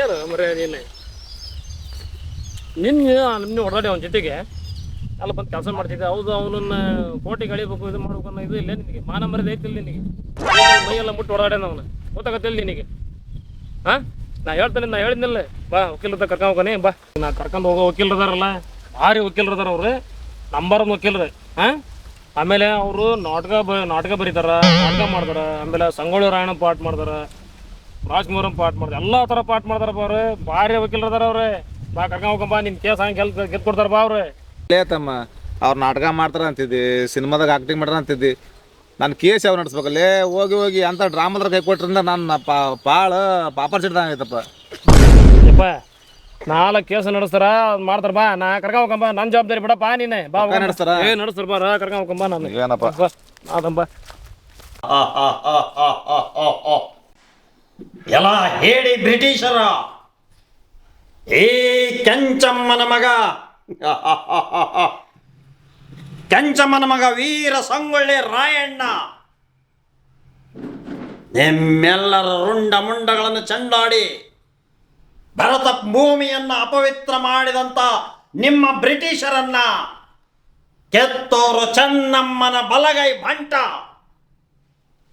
ಏನು ಮರ ನಿನ್ನೆ ನಿನ್ನೆ ಹೊರಡಿ ಅವನ ಜೊತೆಗೆ ಎಲ್ಲ ಬಂದು ಕೆಲಸ ಮಾಡ್ತಿದ್ದೆ. ಹೌದು, ಅವನನ್ನ ಕೋಟಿಗೆ ಅಳಿಬೇಕು, ಇದು ಮಾಡ್ಬೇಕು ಅನ್ನೋ ಇದು ಇಲ್ಲ ನಿನಗೆ. ಮಾನ ಮರ್ಯಾದೆ ಐತಿಲ್ಲ ನಿನಗೆ. ಮೈಯೆಲ್ಲ ಮುಟ್ಟು ಹೊರಡಾಡ್ಯಾನ ಅವನು, ಗೊತ್ತಾಗತ್ತಿಲ್ಲ ನಿನಗೆ. ಹಾಂ, ನಾ ಹೇಳ್ತೇನೆ, ನಾ ಹೇಳಿದ್ನಲ್ಲ, ಬಾ ವಕೀಲರ ಕರ್ಕೊಂಡು ಹೋಗೋನೆ, ಬಾ. ನಾ ಕರ್ಕೊಂಡು ಹೋಗೋ ವಕೀಲರದಾರಲ್ಲ, ಭಾರಿ ವಕೀಲರದಾರ ಅವ್ರು, ನಂಬರ್ ಒನ್ ವಕೀಲರು. ಹಾಂ, ಆಮೇಲೆ ಅವರು ನಾಟಕ ಬರೀತಾರ, ನಾಟಕ ಮಾಡ್ತಾರ. ಆಮೇಲೆ ಸಂಗೊಳ್ಳಿ ರಾಯಣ್ಣ ಪಾಠ ಮಾಡ್ತಾರ, ರಾಜ್ಕುಮಾರನ್ ಪಾಠ ಮಾಡ್ತಾರೆ, ಎಲ್ಲ ಥರ ಪಾಠ ಮಾಡ್ತಾರಪ್ಪ ಅವ್ರು. ಭಾರಿ ವಕೀಲರದಾರ ಅವ್ರೆ. ಬಾ ಕರ್ಕೊಂಡು ಹೋಗಂಬ, ನಿನ್ನ ಕೇಸ್ ಹಂಗೆ ಗೆದ್ದು ಬಾ ಅವ್ರೆ. ತಮ್ಮ ಅವ್ರು ನಾಟಕ ಮಾಡ್ತಾರ ಅಂತಿದ್ದಿ, ಸಿನಿಮಾದಾಗ ಆಕ್ಟಿಂಗ್ ಮಾಡ್ತಾರ ಅಂತಿದ್ದಿ. ನಾನು ಕೇಸ್ ಯಾವ ನಡೆಸ್ಬೇಕಲ್ಲೇ? ಹೋಗಿ ಅಂತ ಡ್ರಾಮಾದ್ರ ಕೈ ಕೊಟ್ರಿಂದ ನಾನು ಪಾಪರ್ ಸಿಡ್ದಂಗೈತಪ್ಪ. ಯಪ್ಪ, 4 ಕೇಸ್ ನಡೆಸ್ತಾರ, ಮಾಡ್ತಾರ. ಬಾ, ನಾ ಕರ್ಕೊಂಡು ಹೋಗಂಬ, ನನ್ನ ಜವಾಬ್ದಾರಿ ಬಿಡಪ್ಪ. ನೀನೆ ಬಾ ನಡೆಸ್ತಾರ. ನಡೆಸ್ತಾರ, ಬಾ ಕರ್ಕೊಂಡು ಹೋಗಂಬ. ನಾನು ಏನಪ್ಪ ಅದಮ್ಮ ಎಲ್ಲ ಹೇಳಿ ಬ್ರಿಟಿಷರ, ಏ ಕೆಂಚಮ್ಮನ ಮಗ, ಕೆಂಚಮ್ಮನ ಮಗ ವೀರ ಸಂಗೊಳ್ಳಿ ರಾಯಣ್ಣ, ನಿಮ್ಮೆಲ್ಲರ ರುಂಡ ಮುಂಡಗಳನ್ನು ಚೆಂಡಾಡಿ ಭರತ ಭೂಮಿಯನ್ನ ಅಪವಿತ್ರ ಮಾಡಿದಂತ ನಿಮ್ಮ ಬ್ರಿಟಿಷರನ್ನ ಕೆತ್ತೋರು ಚೆನ್ನಮ್ಮನ ಬಲಗೈ ಬಂಟ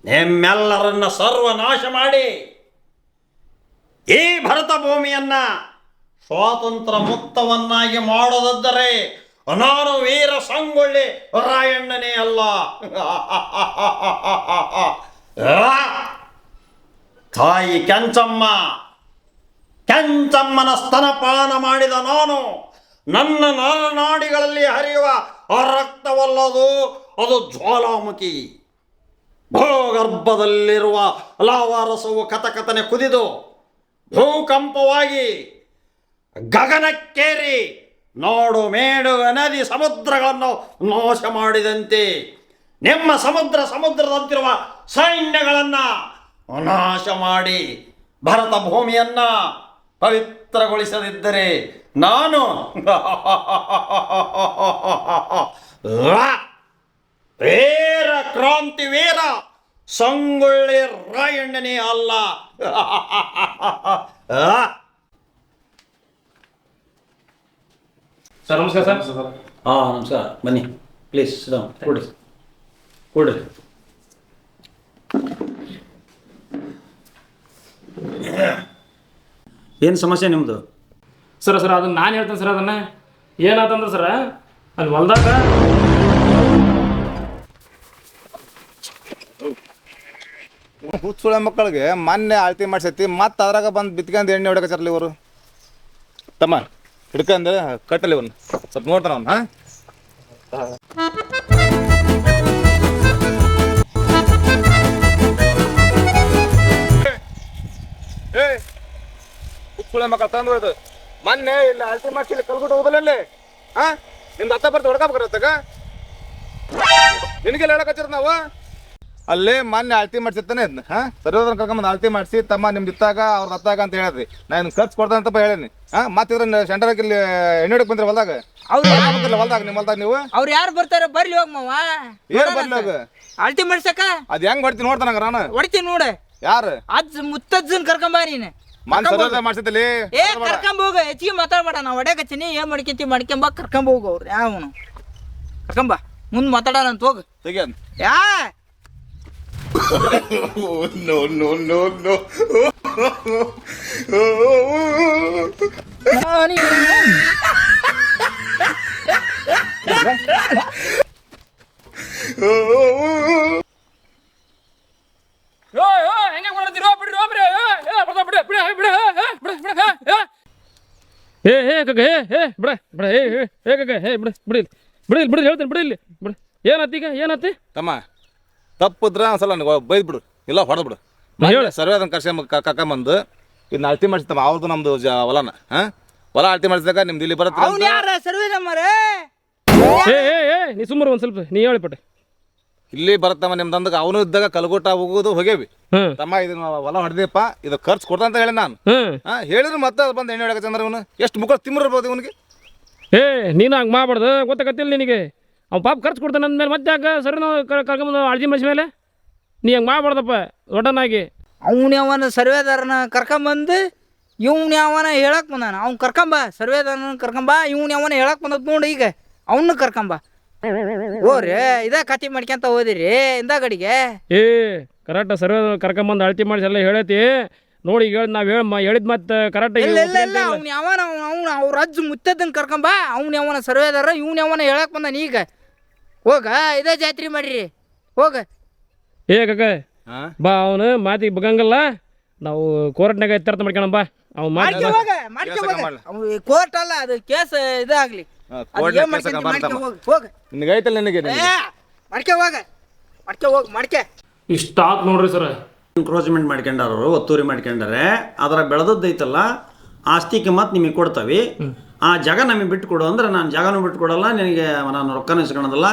ನಿಮ್ಮೆಲ್ಲರನ್ನ ಸರ್ವನಾಶ ಮಾಡಿ ಈ ಭರತ ಭೂಮಿಯನ್ನ ಸ್ವಾತಂತ್ರ್ಯ ಮುಕ್ತವನ್ನಾಗಿ ಮಾಡೋದಾದರೆ ನಾನು ವೀರ ಸಂಗೊಳ್ಳಿ ರಾಯಣ್ಣನೇ ಅಲ್ಲ. ತಾಯಿ ಕೆಂಚಮ್ಮನ ಸ್ತನಪಾನ ಮಾಡಿದ ನಾನು, ನನ್ನ ನರನಾಡಿಗಳಲ್ಲಿ ಹರಿಯುವ ಆ ರಕ್ತವಲ್ಲದು, ಅದು ಜ್ವಾಲಾಮುಖಿ. ಭೂಗರ್ಭದಲ್ಲಿರುವ ಲಾವಾರಸವು ಕಥಕಥನೆ ಕುದಿದು ಭೂಕಂಪವಾಗಿ ಗಗನಕ್ಕೇರಿ ನೋಡು ಮೇಡು ನದಿ ಸಮುದ್ರಗಳನ್ನು ನಾಶ ಮಾಡಿದಂತೆ ನಿಮ್ಮ ಸಮುದ್ರದಂತಿರುವ ಸೈನ್ಯಗಳನ್ನು ನಾಶ ಮಾಡಿ ಭರತ ಭೂಮಿಯನ್ನ ಪವಿತ್ರಗೊಳಿಸದಿದ್ದರೆ ನಾನು ವೀರ ಕ್ರಾಂತಿ ವೀರ ಸಂಗೊಳ್ಳಿ ರಾಯಣ್ಣನೇ ಅಲ್ಲ. ಸರ್ ನಮಸ್ಕಾರ. ಸರ್ ನಮಸ್ಕಾರ. ಬನ್ನಿ ಪ್ಲೀಸ್ ಕೊಡಿ. ಏನು ಸಮಸ್ಯೆ ನಿಮ್ಮದು? ಸರ್ ಅದನ್ನ ನಾನು ಹೇಳ್ತೇನೆ ಸರ್. ಅದನ್ನ ಏನಾತಂದ್ರೆ ಸರ್, ಅಲ್ಲಿ ಹೊಲ್ದಾಗ ಹುಚ್ಚುಳ ಮಕ್ಕಳಿಗೆ ಮೊನ್ನೆ ಆಳ್ತಿ ಮಾಡ್ಸೈತಿ, ಮತ್ತೆ ಅದ್ರಾಗ ಬಂದು ಬಿತ್ಕೊಂಡು ಎಣ್ಣೆ ಹೊಡಕಚ್ಚಾರಲ್ಲ ಇವರು. ತಮ್ಮ ಹಿಡ್ಕಂದ್ರೆ ಕಟ್ಟಲಿ ಇವನು ಸ್ವಲ್ಪ ನೋಡ್ತಾನ ಅವ್ನು. ಹುಚ್ಚುಳ ಮಕ್ಕಳು ತಂದು ಹೋಯ್ತು ಮೊನ್ನೆ ಇಲ್ಲಿ ಆಳ್ತಿ ಮಾಡ್ಸಿ ಕಲ್ಬಿಟ್ಟು ಹೋಗಲ್ಲ ಅಲ್ಲಿ. ನಿಮ್ದು ಅತ್ತ ಬರ್ತ ಹೊಡ್ಕೋಬೇಕತ್ತಗ ನಿನಗೆಲ್ಲ ಹೇಳಕಚ್ಚಿರ ನಾವು ಅಲ್ಲೇ ಮೊನ್ನೆ ಆಳ್ತಿ ಮಾಡ್ಸಿರ್ತಾನೆ ಅದನ್ನ. ಸರಿಯೋದನ್ನ ಕರ್ಕೊಂಬಂದು ಆಳ್ತಿ ಮಾಡಿಸಿ, ತಮ್ಮ ನಿಮ್ದು ಇತ್ತಾಗ ಅವ್ರದ್ದು ಹತ್ತಾಗ ಅಂತ ಹೇಳಿದ್ರಿ. ನಾನು ಖರ್ಚು ಕೊಡ್ತಾನೆ ಅಂತಪ್ಪ ಹೇಳೀನಿ. ಮತ್ತಿದ್ರ ಸೆಂಟರ್ಗೆ ಇಲ್ಲಿ ಎಣ್ಣೆ ಹೊಡಕ್ ಬಂದ್ರಿ ಹೊಲ್ದಾಗ. ಹೊಲ್ದಾಗ ನಿಮ್ಮ ಹೊಲ್ದಾಗ ನೀವು ಅವ್ರು ಯಾರು ಬರ್ತಾರ ಬರ್ಲಿ ಹೋಗ್ ಮಾವ. ಏನ್ ಬರ್ಲಿ ಹೋಗ ಅಳ್ತಿ ಮಾಡ್ಸಕ ಅದ್ ಹೆಂಗ್ ಹೊಡ್ತೀನಿ ನೋಡ್ತಾನ ನಾನು ಹೊಡಿತೀನಿ ನೋಡ. ಯಾರು ಮುತ್ತಜ್ಜನ್ ಕರ್ಕೊಂಬ ನೀನು. ಮಾಡ್ಸಿದ್ದಲ್ಲಿ ಕರ್ಕೊಂಡ್ ಹೋಗ, ಹೆಚ್ಚಿಗೆ ಮಾತಾಡ್ಬೇಡ. ನಾ ಹೊಡ್ಯಾಕತ್ತೀನಿ, ಏನ್ ಮಾಡ್ಕೊಂಬ ಕರ್ಕೊಂಡ್ ಹೋಗ. ಅವ್ರು ಯಾವನು ಕರ್ಕೊಂಬ, ಮುಂದ್ ಮಾತಾಡೋಣ ಅಂತ ಹೋಗ. ಯಾ ಹೆಂಗೆ ಮಾಡ್ತೀರೋ ಬಿಡ್ರಿ ಬಿಡ್ರಿ ಹೇಳ್ತೇನೆ. ಬಿಡಿ ಇಲ್ಲಿ ಬಿಡಿ. ಏನತ್ತೀಗ ಏನತ್ತಿ ತಮ್ಮ ತಪ್ಪಿದ್ರ ಒಂದ್ಸಲ ಬೈದ್ ಬಿಡು, ಇಲ್ಲ ಹೊಡೆದ್ ಬಿಡು. ಸರ್ವೆ ಅದನ್ನ ಕರ್ಕೊಂಬಂದು ಇದನ್ನ ಅಳ್ತಿ ಮಾಡಿಸ್ತಮ್ಮ. ಅವ್ರದ್ದು ನಮ್ದು ಹೊಲನ ಹೊಲ ಅಳ್ತಿ ಮಾಡಿಸಿದಾಗ ನಿಮ್ದು ಇಲ್ಲಿ ಬರುತ್ತೆ. ನೀ ಸುಮ್ಮನೆ ಒಂದ್ ಸ್ವಲ್ಪ ನೀ ಹೇಳಿಪಟ್ಟೆ ಇಲ್ಲಿ ಬರುತ್ತಮ್ಮ ನಿಮ್ದಂದಾಗ. ಅವನು ಇದ್ದಾಗ ಕಲ್ಗೊಟ್ಟ ಹೋಗೋದು ಹೋಗೇವಿ. ತಮ್ಮ ಇದನ್ನ ಹೊಲ ಹೊಡೆದಪ್ಪ, ಇದು ಖರ್ಚು ಕೊಡ್ತಾ ಅಂತ ಹೇಳಿ ನಾನು. ಹೇಳಿದ್ರು ಮತ್ತೆ ಅದು ಬಂದು ಎಣ್ಣೆ ಹೊಡಕತ್ತಂದ್ರೆ ಇವನು ಎಷ್ಟು ಮುಖ ತಿಮ್ಮಿರ್ಬೋದು ಇವನಿಗೆ. ನೀನು ಹಂಗೆ ಮಾಡ್ಬಾರ್ದು, ಗೊತ್ತಾಗತ್ತಿಲ್ಲ ನಿನಗೆ. ಅವ್ನು ಪಾಪ ಖರ್ಚು ಕೊಡ್ತಾನೆ ಅಂದ್ಮೇಲೆ ಮತ್ತೆ ಯಾಕೆ ಸರಿ ನಾವು ಕರ್ಕೊಂಬಂದು ಅರ್ಜಿ ಮಾಡಿಸ ಮೇಲೆ ನೀ ಹಂಗೆ ಮಾಡಬಾರ್ದಪ್ಪ ದೊಡ್ಡನಾಗಿ. ಅವನ ಸರ್ವೇದಾರನ ಕರ್ಕೊಂಬಂದು ಅವನ ಹೇಳಕ್ ಬಂದಾನ. ಅವ್ನು ಕರ್ಕೊಂಬ, ಸರ್ವೇದಾರನ ಕರ್ಕೊಂಬ. ಅವನ ಹೇಳಕ್ ಬಂದದ್ ನೋಡಿ, ಈಗ ಅವನ್ನ ಕರ್ಕೊಂಬ. ಓರಿ ಇದೇ ಕತಿ ಮಾಡ್ಕೊಂತ ಹೋದಿರಿ ಇಂದಾಗಡಿಗೆ. ಏ ಕರೆಕ್ಟ್ ಸರ್ವೆ ಕರ್ಕೊಂಬಂದು ಅಳತಿ ಮಾಡಿಸಿ ಎಲ್ಲ ಹೇಳತಿ ನೋಡಿ. ಈಗ ನಾವು ಹೇಳಿದ್ ಮತ್ತೆ ಕರೆಕ್ಟ್. ಇಲ್ಲ ಅವ್ನು ಯಾವನ ಅವ್ನು ಅವ್ರ ಅಜ್ಜ ಮುತ್ತದನ್ ಕರ್ಕೊಂಬ. ಅವನ ಸರ್ವೇದಾರ ಅವನ ಹೇಳಕ್ ಬಂದಾನ. ಈಗ ಹೋಗ ಇದೇ ಜಾತ್ರೆ ಮಾಡ್ರಿ, ಹೋಗ. ಏ ಕಕ್ಕ ಬಾ, ಅವನು ಮಾತಿಗೆ ಬಗಂಗಲ್ಲ. ನಾವು ಕೋರ್ಟ್ನಾಗ ಇತ್ಯರ್ಥ ಮಾಡ್ಕೊಳ ಬಾ. ಅವ್ನು ಮಾಡ್ಕೊ ಹೋಗ, ಮಾಡ್ಕೊ ಹೋಗ. ಅವ್ನು ಕೋರ್ಟ್ ಅಲ್ಲ, ಅದು ಕೇಸ್ ಇದಾಗ್ಲಿ. ನಿನಗೈತಲ್ಲ ನಿನಗೆ ಮಾಡ್ಕೆ ಹೋಗ, ಮಾಡ್ಕೆ ಹೋಗ, ಮಾಡ್ಕೆ. ಇಷ್ಟ ಆತ್ ನೋಡ್ರಿ ಸರ್. ಎನ್ಕ್ರೋಚ್ಮೆಂಟ್ ಮಾಡ್ಕೊಂಡಾರವರು, ಒತ್ತುವರಿ ಮಾಡ್ಕೊಂಡಾರೆ. ಅದ್ರಾಗ ಬೆಳೆದದ್ದೈತಲ್ಲ ಆಸ್ತಿ ಕಿಮ್ಮತ್ ನಿಮಗೆ ಕೊಡ್ತಾವೆ. ಆ ಜಾಗ ನಮಗೆ ಬಿಟ್ಟು ಕೊಡು ಅಂದ್ರೆ ನಾನು ಜಾಗನೂ ಬಿಟ್ಟು ಕೊಡಲ್ಲ, ನಿನಗೆ ನಾನು ರೊಕ್ಕನೂ ಇಸ್ಕೊಳೋದಲ್ಲ,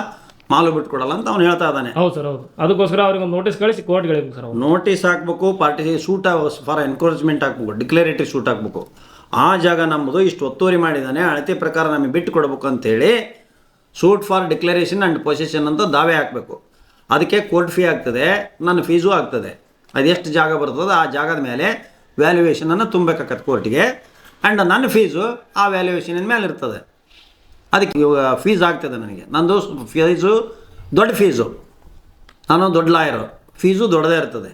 ಮಾಲು ಬಿಟ್ಟು ಕೊಡಲ್ಲ ಅಂತ ಅವ್ನು ಹೇಳ್ತಾ ಇದ್ದಾನೆ. ಹೌದು ಸರ್, ಹೌದು. ಅದಕ್ಕೋಸ್ಕರ ಅವ್ರಿಗೆ ಒಂದು ನೋಟಿಸ್ ಕಳಿಸಿ ಕೋರ್ಟ್ಗೆ ಹೇಳ್ಬೇಕು ಸರ್. ನೋಟಿಸ್ ಹಾಕ್ಬೇಕು, ಪಾರ್ಟಿ ಸೂಟ್ ಫಾರ್ ಎನ್ಕರೇಜ್ಮೆಂಟ್ ಹಾಕ್ಬೇಕು, ಡಿಕ್ಲರೇಟಿವ್ ಸೂಟ್ ಹಾಕ್ಬೇಕು. ಆ ಜಾಗ ನಮ್ಮದು, ಇಷ್ಟು ಒತ್ತುವರಿ ಮಾಡಿದ್ದಾನೆ, ಅಳತೆ ಪ್ರಕಾರ ನಮಗೆ ಬಿಟ್ಟು ಕೊಡ್ಬೇಕು ಅಂತೇಳಿ suit for declaration and possession ಅಂತ ದಾವೆ ಹಾಕಬೇಕು. ಅದಕ್ಕೆ ಕೋರ್ಟ್ ಫೀ ಆಗ್ತದೆ, ನನ್ನ ಫೀಸು ಆಗ್ತದೆ. ಅದೆಷ್ಟು ಜಾಗ ಬರ್ತದೆ ಆ ಜಾಗದ ಮೇಲೆ ವ್ಯಾಲ್ಯೂಯೇಷನನ್ನು ತುಂಬಬೇಕಾಗತ್ತೆ ಕೋರ್ಟಿಗೆ. ಆ್ಯಂಡ್ ನನ್ನ ಫೀಸು ಆ ವ್ಯಾಲ್ಯೂಯೇಷನಿನ ಮೇಲೆ ಇರ್ತದೆ. ಅದಕ್ಕೆ ಫೀಸ್ ಆಗ್ತದೆ ನನಗೆ. ನಂದು ಫೀಸು ದೊಡ್ಡ ಫೀಸು, ನಾನು ದೊಡ್ಡ ಲಾಯರು, ಫೀಸು ದೊಡ್ಡದೇ ಇರ್ತದೆ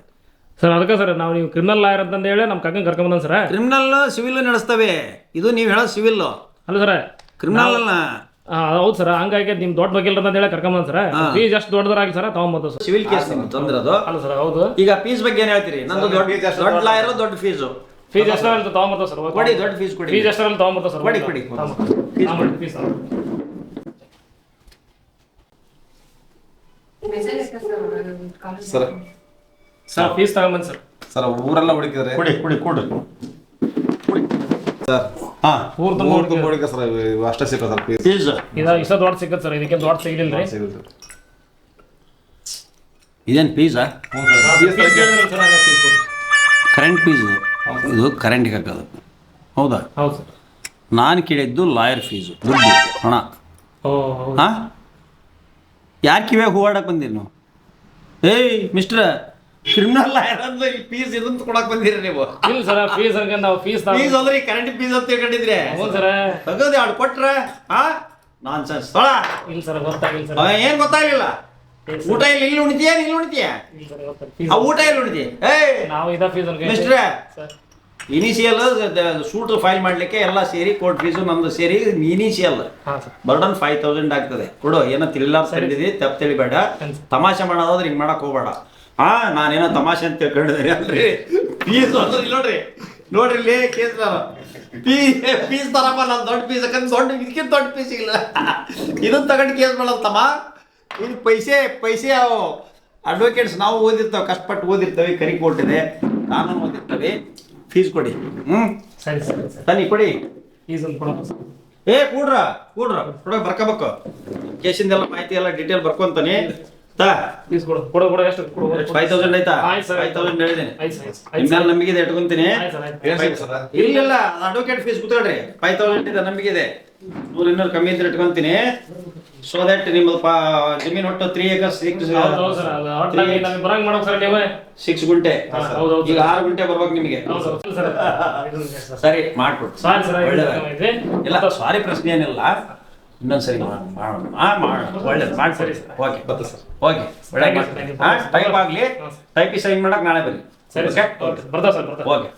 ಸರ್. ಅದಕ್ಕೆ ಸರ್ ನಾವು ನೀವು ಕ್ರಿಮಿನಲ್ ಲಾಯರ್ ಅಂತಂದು ಹೇಳಿ ನಮ್ಮ ಕಕ್ಕಂಗೆ ಕರ್ಕೊಂಬಂದ ಸರ್. ಕ್ರಿಮಿನಲ್ ಸಿವಿಲ್ ನಡೆಸ್ತವೆ, ಇದು ನೀವು ಹೇಳೋದು ಸಿವಿಲ್ ಅಲ್ಲ ಸರ್, ಕ್ರಿಮಿನಲ್ ಅಲ್ಲ. ಹೌದು ಸರ್. ಹಂಗಾಗಿ ನಿಮ್ಮ ದೊಡ್ಡ ವಕೀಲರ ಅಂತ ಹೇಳಿ ಕರ್ಕೊಂಬಂದ ಸರ್. ಫೀಸ್ ಎಷ್ಟು ದೊಡ್ಡದಾಗಿ ಸರ್ ತಗೊಂಬಂದು ಸರ್. ಸಿವಿಲ್ ಕೇಸ್ ತಂದಿರೋದು ಅಲ್ಲ ಸರ್. ಹೌದು. ಈಗ ಫೀಸ್ ಬಗ್ಗೆ ಏನು ಹೇಳ್ತೀರಿ? ನಂದು ದೊಡ್ಡ ಲಾಯರು, ದೊಡ್ಡ ಫೀಸು. ಫೀಸ್ ಎಷ್ಟರಲ್ಲಿ ತಗೊಂಬರ್ತಾವ ಸರ್? ಕೊಡಿ, ದೊಡ್ಡ ಫೀಸ್ ಕೊಡಿ. ಫೀಸ್ ಎಷ್ಟರಲ್ಲಿ ತಗೊಂಬರ್ತಾವ ಸರ್? ಕೊಡಿ ಕೊಡಿ ಫೀಸ್ ಸರ್. ಸರ್ ಫೀಸ್ ತಗೊಂಬಂದು ಸರ್. ಸರ್ ಊರೆಲ್ಲ ಹುಡುಕಿದ್ರೆ ಕೊಡಿ ಕೊಡಿ ಕೊಡಿ ಸರ್. ಹಾಂ, ಊರು ತುಂಬ ಹುಡುಕ ಸರ್, ಅಷ್ಟೇ ಸಿಕ್ಕ ಸರ್ ಫೀಸ್. ಇಷ್ಟ ದೊಡ್ಡ ಸಿಕ್ಕತ್ ಸರ್, ಇದಕ್ಕೆ ದೊಡ್ಡ ಸಿಗಲಿಲ್ಲ ರೀ. ಇದೇನು ಫೀಸಾ? ಕರೆಂಟ್ ಫೀಸು ಇದು, ಕರೆಂಟಿಗೆ ಹಾಕೋದು. ಹೌದಾ? ಹೌದು ಸರ್. ನಾನು ಕೇಳಿದ್ದು ಲಾಯರ್ ಫೀಸು, ದುಡ್ಡು, ಹಣ. ಹಾಂ, ಯಾರು ಕಿವಿಯಾಗ ಹೂವಾಡಕ್ಕೆ ಬಂದಿರಿ ನೀವು? ಏಯ್ ಮಿಸ್ಟ್ರ, ಕ್ರಿಮಿನಲ್ ಲಾಯರ್ ಅಂದ್ರೆ ಫೀಸ್ ಇದನ್ನು ಕೊಡಕ್ಕೆ ಬಂದಿರಿ ನೀವು? ಇಲ್ಲ ಸರ್, ಫೀಸ್ ಹಂಗೆ ನಾವು ಫೀಸ್ ಫೀಸ್ ಅಂದ್ರೆ ಕರೆಂಟ್ ಫೀಸ್ ಅಂತ ತಿಳ್ಕೊಂಡಿದ್ರೆ ಹೌದು ಸರ್. ತಗೋದು ಎರಡು ಕೊಟ್ರೆ ನಾನ್ ಸೆನ್ಸ್ ತೊಳ. ಇಲ್ಲ ಸರ್, ಗೊತ್ತಾಗಿಲ್ಲ ಸರ್. ಏನು ಗೊತ್ತಾಗಲಿಲ್ಲ? ಊಟ ಇಲ್ಲಿ ಉಣಿತೀಯ, ಇಲ್ಲಿ ಉಣಿತೀಯ? ಆ ಊಟ ಇಲ್ಲಿ ಉಣಿತೀಯ? ಏಯ್ ನಾವು ಇದ ಫೀಸ್ ಮಿಸ್ಟ್ರೆ, ಇನಿಷಿಯಲ್ ಸೂಟ್ ಫೈಲ್ ಮಾಡಲಿಕ್ಕೆ ಎಲ್ಲ ಸೇರಿ ಕೋರ್ಟ್ ಫೀಸು ನಮ್ದು ಸೇರಿ ಇನಿಷಿಯಲ್ ಬರ್ಡನ್ 5000 ಆಗ್ತದೆ. ಕೊಡು. ಏನೋ ತಿಳಿಲಾರ ಸರಿದಿದೆ, ತಪ್ಪು ತಿಳಿಬೇಡ. ತಮಾಷೆ ಮಾಡೋದಾದ್ರೆ ಹಿಂಗೆ ಮಾಡಕ್ ಹೋಗ್ಬೇಡ. ನಾನೇನೋ ತಮಾಷೆ ಅಂತ ತಿಳ್ಕೊಂಡಿದ್ದೀನಿ ಅಲ್ರಿ. ಫೀಸ್ ಅಂದ್ರೆ ನೋಡ್ರಿ, ನೋಡ್ರಿ ಇಲ್ಲಿ ಕೇಸ್ ಫೀಸ್ ತರಪ್ಪ. ನಾನು ದೊಡ್ಡ ಫೀಸ್ ಯಾಕಂದ್ರೆ ಇದಕ್ಕಿಂತ ದೊಡ್ಡ ಫೀಸ್ ಇಲ್ಲ. ಇದನ್ನ ತಗೊಂಡು ಕೇಸ್ ಮಾಡೋದು ತಮ್ಮ. ಇದು ಪೈಸೆ ಅಡ್ವೊಕೇಟ್ಸ್ ನಾವು ಓದಿರ್ತೇವೆ, ಕಷ್ಟಪಟ್ಟು ಓದಿರ್ತೇವೆ, ಕರಿ ಕೊಟ್ಟಿದೆ, ಕಾನೂನು ಓದಿರ್ತೇವೆ. ಫೀಸ್ ಕೊಡಿ. ಸರಿ ಸರಿ ತನ್ನಿ ಕೊಡಿ. ಫೀಸ್ ಒಂದು ಕೊಡೋಣ ಸರ್. ಏ ಕೂಡ್ರ ಬರ್ಕೋಬೇಕು. ಕೇಸಿಂದೆಲ್ಲ ಮಾಹಿತಿ ಎಲ್ಲ ಡೀಟೇಲ್ ಬರ್ಕೊಂತಾನೆ. ಫೀಸ್ ಕೊಡು ಕೊಡು ಕೊಡು. ಎಷ್ಟು ಕೊಡು? 5000 ಆಯ್ತಾ? ಆಯ್ತು ಸರ್. 5000 ಹೇಳಿದ್ದೀನಿ. ಆಯ್ತು ಸರ್. ನಿಮ್ಮೆಲ್ಲ ನಂಬಿಕೆ ಇದೆ, ಇಟ್ಕೊಂತೀನಿ. ಆಯ್ತು ಸರ್. ಇಲ್ಲ ಅಡ್ವೊಕೇಟ್ ಫೀಸ್ ಕೂತ್ಕೊಳ್ರಿ. 5000 ಇದೆ, ನಂಬಿಕೆ ಇದೆ. 100 ಕಮ್ಮಿ ಇದ್ರೆ ಇಟ್ಕೊಂತೀನಿ. ಸೊ ದಟ್ ನಿಮ್ಮ ಜಮೀನು ಒಟ್ಟು 3 acres 6 ಗುಂಟೆ. ಈಗ 6 ಗುಂಟೆ ಬರ್ಬೇಕು ನಿಮಗೆ. ಸರಿ ಮಾಡ್ಕೊಡು. ಇಲ್ಲ ಸಾರಿ, ಪ್ರಶ್ನೆ ಏನಿಲ್ಲ. ಇನ್ನೊಂದ್ಸರಿ ಒಳ್ಳೇದು ಮಾಡಿ. ಸರಿ ಓಕೆ ಓಕೆ, ಒಳ್ಳೆ ಟೈಪ್ ಆಗಲಿ. ಟೈಪಿ ಸೈನ್ ಮಾಡಕ್ಕೆ ನಾಳೆ ಬನ್ನಿ. ಸರಿ ಬರ್ತಾವ ಸರ್. ಓಕೆ.